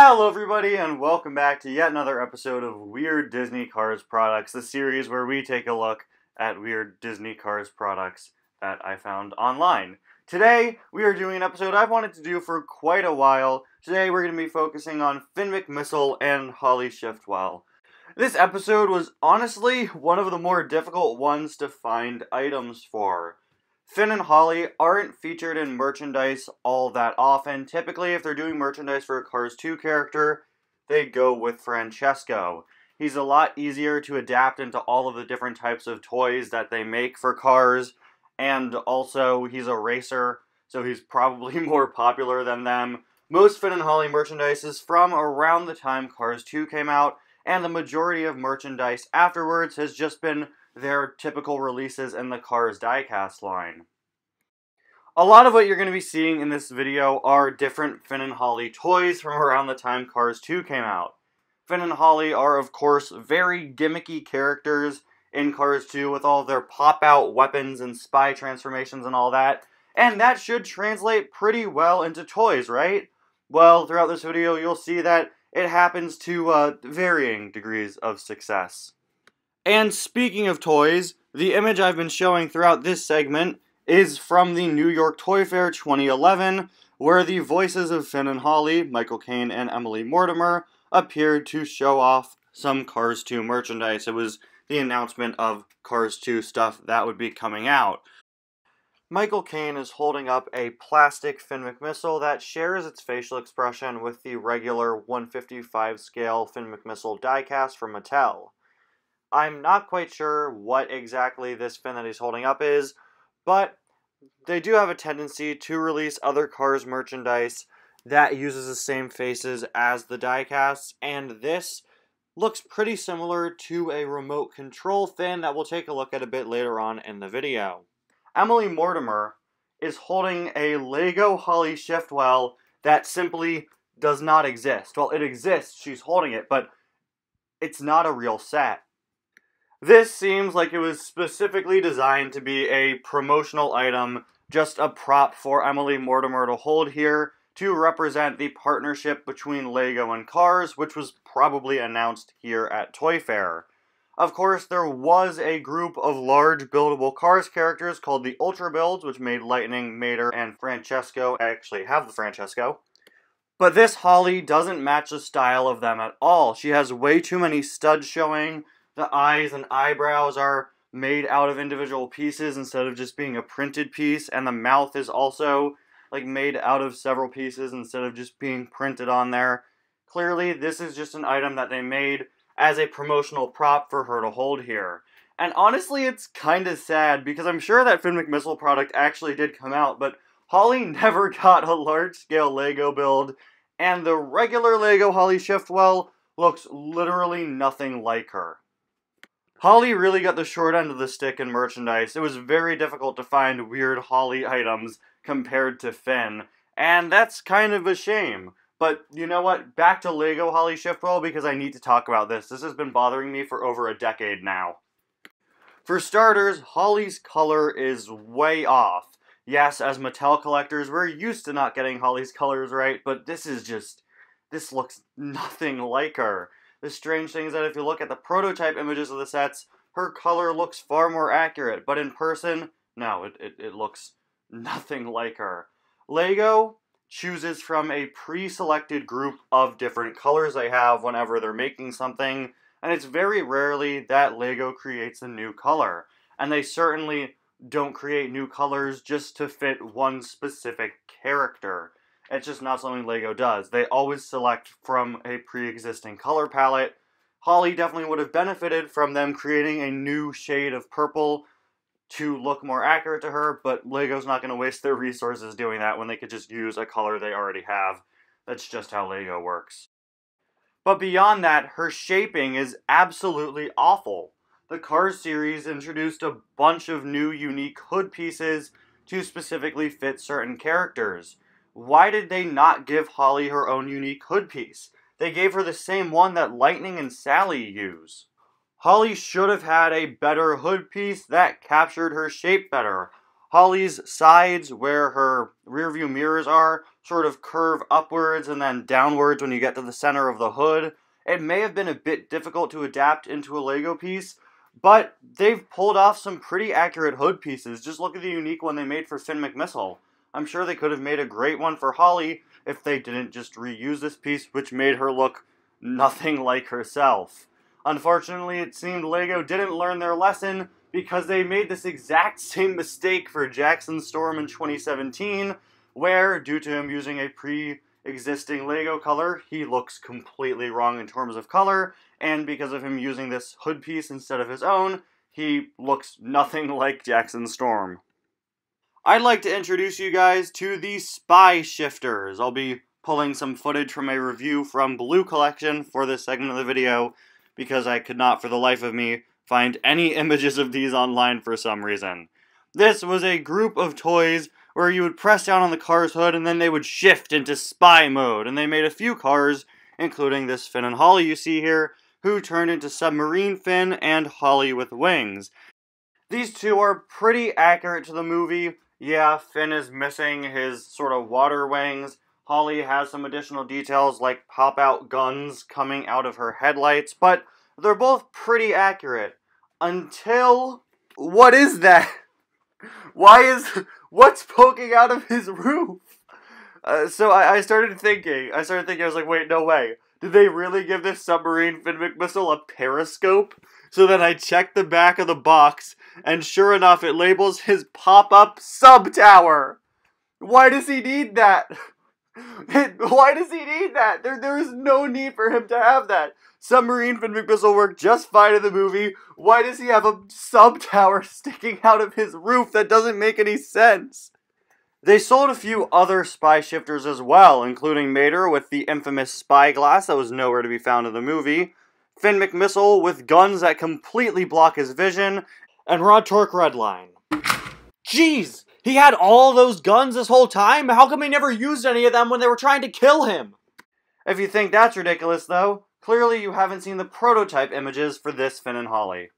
Hello everybody and welcome back to yet another episode of Weird Disney Cars Products, the series where we take a look at weird Disney Cars products that I found online. Today, we are doing an episode I've wanted to do for quite a while. Today, we're going to be focusing on Finn McMissile and Holly Shiftwell. This episode was honestly one of the more difficult ones to find items for. Finn and Holly aren't featured in merchandise all that often. Typically, if they're doing merchandise for a Cars 2 character, they go with Francesco. He's a lot easier to adapt into all of the different types of toys that they make for Cars, and also he's a racer, so he's probably more popular than them. Most Finn and Holly merchandise is from around the time Cars 2 came out, and the majority of merchandise afterwards has just been their typical releases in the Cars diecast line. A lot of what you're going to be seeing in this video are different Finn and Holly toys from around the time Cars 2 came out. Finn and Holly are, of course, very gimmicky characters in Cars 2 with all their pop-out weapons and spy transformations and all that, and that should translate pretty well into toys, right? Well, throughout this video, you'll see that it happens to varying degrees of success. And speaking of toys, the image I've been showing throughout this segment is from the New York Toy Fair 2011, where the voices of Finn and Holly, Michael Caine and Emily Mortimer, appeared to show off some Cars 2 merchandise. It was the announcement of Cars 2 stuff that would be coming out. Michael Caine is holding up a plastic Finn McMissile that shares its facial expression with the regular 1/55 scale Finn McMissile diecast from Mattel. I'm not quite sure what exactly this Finn that he's holding up is, but they do have a tendency to release other Cars merchandise that uses the same faces as the diecasts, and this looks pretty similar to a remote control Finn that we'll take a look at a bit later on in the video. Emily Mortimer is holding a Lego Holly Shiftwell that simply does not exist. Well, it exists, she's holding it, but it's not a real set. This seems like it was specifically designed to be a promotional item, just a prop for Emily Mortimer to hold here to represent the partnership between Lego and Cars, which was probably announced here at Toy Fair. Of course, there was a group of large buildable Cars characters called the Ultra Builds, which made Lightning, Mater, and Francesco. I actually have the Francesco. But this Holly doesn't match the style of them at all. She has way too many studs showing. The eyes and eyebrows are made out of individual pieces instead of just being a printed piece, and the mouth is also made out of several pieces instead of just being printed on there. Clearly, this is just an item that they made as a promotional prop for her to hold here. And honestly, it's kind of sad, because I'm sure that Finn McMissile product actually did come out, but Holly never got a large-scale Lego build, and the regular Lego Holly Shiftwell looks literally nothing like her. Holly really got the short end of the stick in merchandise. It was very difficult to find weird Holly items compared to Finn, and that's kind of a shame. But you know what? Back to Lego Holly Shiftwell, because I need to talk about this. This has been bothering me for over a decade now. For starters, Holly's color is way off. Yes, as Mattel collectors, we're used to not getting Holly's colors right, but this looks nothing like her. The strange thing is that if you look at the prototype images of the sets, her color looks far more accurate, but in person, no, it looks nothing like her. Lego chooses from a pre-selected group of different colors they have whenever they're making something, and it's very rarely that Lego creates a new color. And they certainly don't create new colors just to fit one specific character. It's just not something Lego does. They always select from a pre-existing color palette. Holly definitely would have benefited from them creating a new shade of purple to look more accurate to her, but Lego's not going to waste their resources doing that when they could just use a color they already have. That's just how Lego works. But beyond that, her shaping is absolutely awful. The Cars series introduced a bunch of new unique hood pieces to specifically fit certain characters. Why did they not give Holly her own unique hood piece? They gave her the same one that Lightning and Sally use. Holly should have had a better hood piece that captured her shape better. Holly's sides, where her rearview mirrors are, sort of curve upwards and then downwards when you get to the center of the hood. It may have been a bit difficult to adapt into a Lego piece, but they've pulled off some pretty accurate hood pieces. Just look at the unique one they made for Finn McMissile. I'm sure they could have made a great one for Holly if they didn't just reuse this piece, which made her look nothing like herself. Unfortunately, it seemed Lego didn't learn their lesson because they made this exact same mistake for Jackson Storm in 2017, where, due to him using a pre-existing Lego color, he looks completely wrong in terms of color, and because of him using this hood piece instead of his own, he looks nothing like Jackson Storm. I'd like to introduce you guys to the Spy Shifters. I'll be pulling some footage from a review from Blue Collection for this segment of the video, because I could not for the life of me find any images of these online for some reason. This was a group of toys where you would press down on the car's hood and then they would shift into spy mode, and they made a few cars, including this Finn and Holly you see here, who turned into Submarine Finn and Holly with wings. These two are pretty accurate to the movie. Yeah, Finn is missing his sort of water wings. Holly has some additional details like pop-out guns coming out of her headlights, but they're both pretty accurate. Until... what is that? What's poking out of his roof? So I started thinking, I was like, wait, no way. Did they really give this submarine Finn McMissile a periscope? So then I checked the back of the box, and sure enough, it labels his pop-up sub-tower. Why does he need that? Why does he need that? There is no need for him to have that. Submarine Finn McMissile worked just fine in the movie. Why does he have a sub-tower sticking out of his roof? That doesn't make any sense. They sold a few other spy shifters as well, including Mater with the infamous spyglass that was nowhere to be found in the movie, Finn McMissile with guns that completely block his vision, and Rod Torque Redline. Jeez! He had all those guns this whole time? How come he never used any of them when they were trying to kill him? If you think that's ridiculous, though, clearly you haven't seen the prototype images for this Finn and Holly.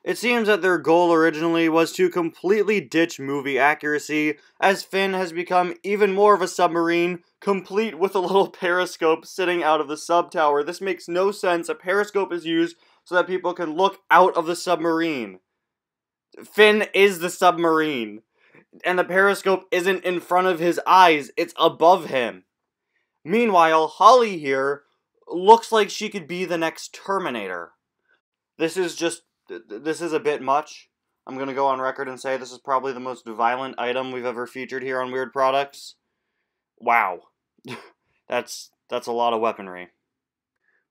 It seems that their goal originally was to completely ditch movie accuracy, as Finn has become even more of a submarine, complete with a little periscope sitting out of the sub-tower. This makes no sense. A periscope is used so that people can look out of the submarine. Finn is the submarine. And the periscope isn't in front of his eyes, it's above him. Meanwhile, Holly here looks like she could be the next Terminator. This is a bit much. I'm gonna go on record and say this is probably the most violent item we've ever featured here on Weird Products. Wow. That's a lot of weaponry.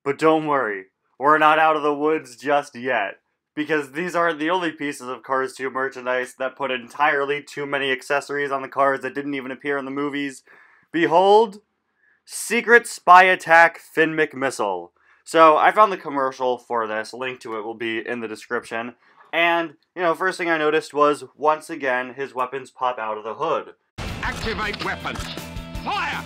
But don't worry, we're not out of the woods just yet. Because these aren't the only pieces of Cars 2 merchandise that put entirely too many accessories on the cars that didn't even appear in the movies. Behold, Secret Spy Attack Finn McMissile. So, I found the commercial for this. A link to it will be in the description. And, first thing I noticed was, once again, his weapons pop out of the hood. Activate weapons! Fire!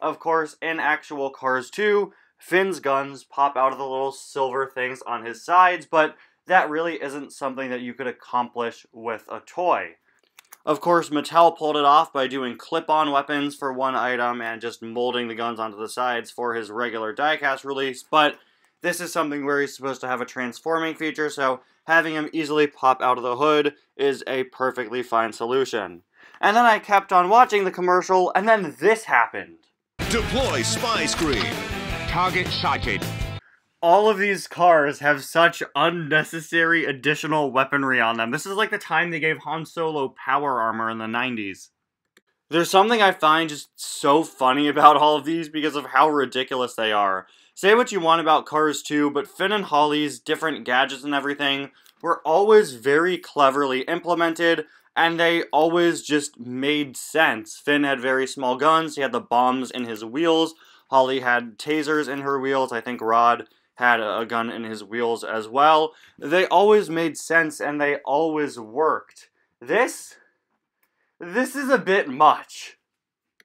Of course, in actual Cars 2, Finn's guns pop out of the little silver things on his sides, but that really isn't something that you could accomplish with a toy. Of course, Mattel pulled it off by doing clip-on weapons for one item and just molding the guns onto the sides for his regular die-cast release, but this is something where he's supposed to have a transforming feature, so having him easily pop out of the hood is a perfectly fine solution. And then I kept on watching the commercial, and then this happened. Deploy spy screen. Target sighted. All of these cars have such unnecessary additional weaponry on them. This is like the time they gave Han Solo power armor in the 90s. There's something I find just so funny about all of these because of how ridiculous they are. Say what you want about Cars 2, but Finn and Holly's different gadgets and everything were always very cleverly implemented, and they always just made sense. Finn had very small guns, he had the bombs in his wheels, Holly had tasers in her wheels, I think Rod had a gun in his wheels as well. They always made sense and they always worked. This is a bit much.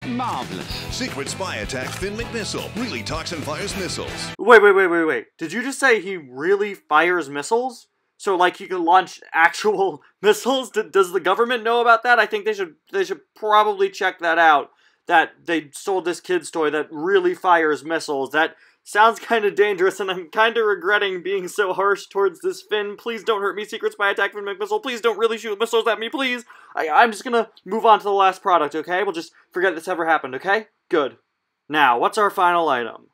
Marvelous. Secret Spy Attack Finn McMissile. Really talks and fires missiles. Wait. Did you just say he really fires missiles? So, like, you can launch actual missiles? Does the government know about that? I think they should probably check that out. That they sold this kid's toy that really fires missiles. That sounds kind of dangerous, and I'm kind of regretting being so harsh towards this Finn. Please don't hurt me, Secret Spy Attack Finn McMissile. Please don't really shoot missiles at me, please. I'm just gonna move on to the last product, okay? We'll just forget this ever happened, okay? Good. Now, what's our final item?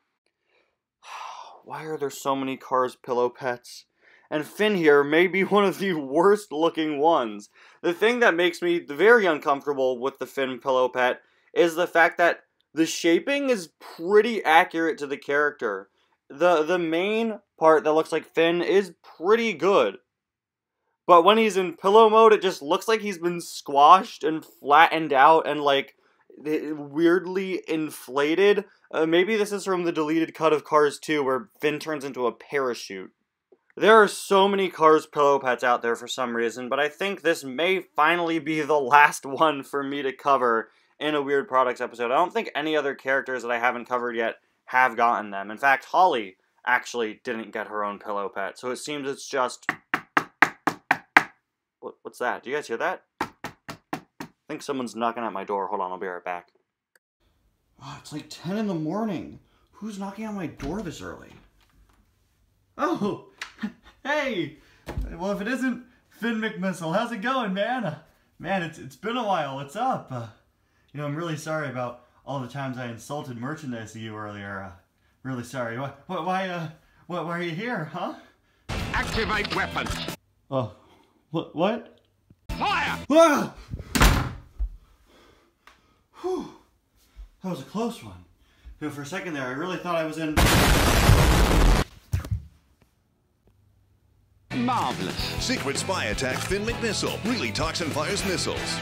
Why are there so many Cars pillow pets? And Finn here may be one of the worst looking ones. The thing that makes me very uncomfortable with the Finn pillow pet is the fact that the shaping is pretty accurate to the character. The main part that looks like Finn is pretty good. But when he's in pillow mode, it just looks like he's been squashed and flattened out and, like, weirdly inflated. Maybe this is from the deleted cut of Cars 2 where Finn turns into a parachute. There are so many Cars pillow pets out there for some reason, but I think this may finally be the last one for me to cover in a Weird Products episode. I don't think any other characters that I haven't covered yet have gotten them. In fact, Holly actually didn't get her own pillow pet, so it seems it's just... What's that? Do you guys hear that? I think someone's knocking at my door. Hold on, I'll be right back. Oh, it's like 10 in the morning. Who's knocking on my door this early? Oh, hey! Well, if it isn't Finn McMissile, how's it going, man? Man, it's been a while. What's up? You know, I'm really sorry about all the times I insulted merchandise to you earlier. Really sorry. Why are you here, huh? Activate weapons. Oh, what? Fire! Ah! Whew. That was a close one. You know, for a second there, I really thought I was in... Marvelous. Secret Spy Attack Finn McMissile. Really talks and fires missiles.